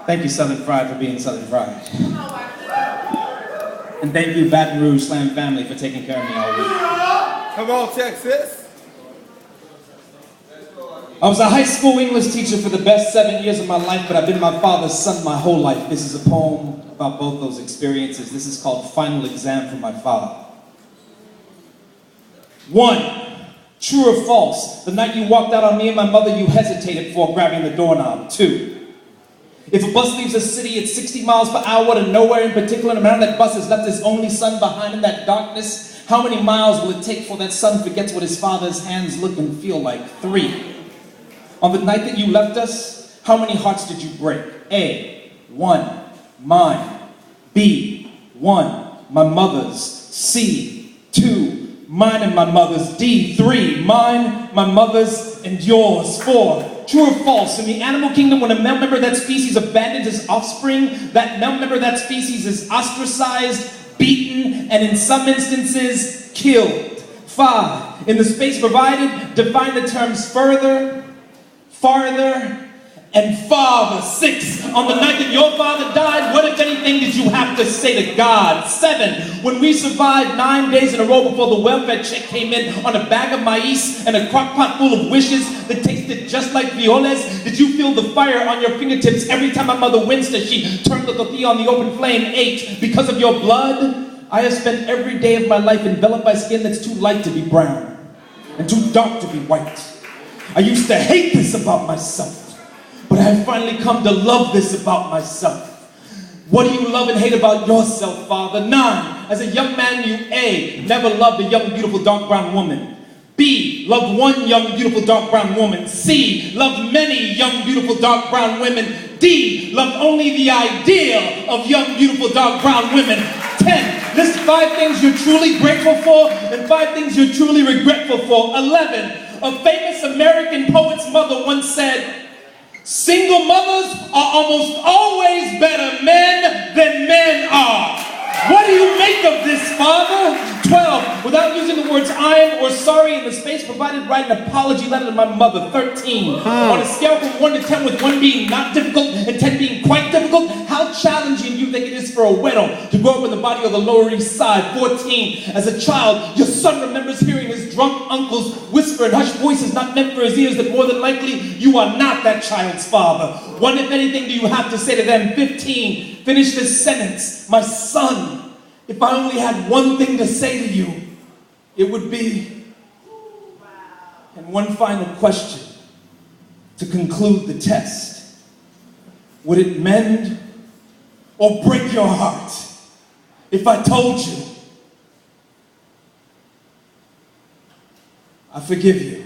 Thank you, Southern Fried, for being Southern Fried. And thank you, Baton Rouge Slam family, for taking care of me all week. Come on, Texas. I was a high school English teacher for the best 7 years of my life, but I've been my father's son my whole life. This is a poem about both those experiences. This is called Final Exam for My Father. 1. True or false? The night you walked out on me and my mother, you hesitated before grabbing the doorknob. 2. If a bus leaves a city at 60 miles per hour to nowhere in particular, and a man on that bus has left his only son behind in that darkness, how many miles will it take before that son forgets what his father's hands look and feel like? 3. On the night that you left us, how many hearts did you break? A, 1, mine. B, 1, my mother's. C, 2, mine and my mother's. D, 3, mine, my mother's, and yours. 4, true or false? In the animal kingdom, when a male member of that species abandons his offspring, that male member of that species is ostracized, beaten, and in some instances, killed. 5, in the space provided, define the terms further, farther, and father. 6, on the night that your father died, what if anything did you have to say to God? 7, when we survived 9 days in a row before the welfare check came in on a bag of maize and a crock pot full of wishes that tasted just like violas, did you feel the fire on your fingertips every time my mother winced as she turned the tortilla on the open flame? 8, because of your blood, I have spent every day of my life enveloped by skin that's too light to be brown and too dark to be white. I used to hate this about myself, but I have finally come to love this about myself. What do you love and hate about yourself, Father? 9, as a young man, you A, never loved a young, beautiful, dark brown woman. B, loved one young, beautiful, dark brown woman. C, loved many young, beautiful, dark brown women. D, loved only the idea of young, beautiful, dark brown women. 10, list 5 things you're truly grateful for and 5 things you're truly regretful for. 11, a famous American poet's mother once said, single mothers are almost always better men than men are. What do you make of this, Father? 12, without using the words I'm or sorry in the space provided, write an apology letter to my mother. 13, on a scale from 1 to 10, with 1 being not difficult and 10 being quite difficult, how challenging do you think it is for a widow to grow up in the body of the Lower East Side? 14, as a child, your son remembers hearing his drunk uncles whisper in hushed voices not meant for his ears that more than likely you are not that child's father. What, if anything, do you have to say to them? 15, finish this sentence. My son, if I only had one thing to say to you, it would be, and one final question to conclude the test. Would it mend or break your heart if I told you I forgive you?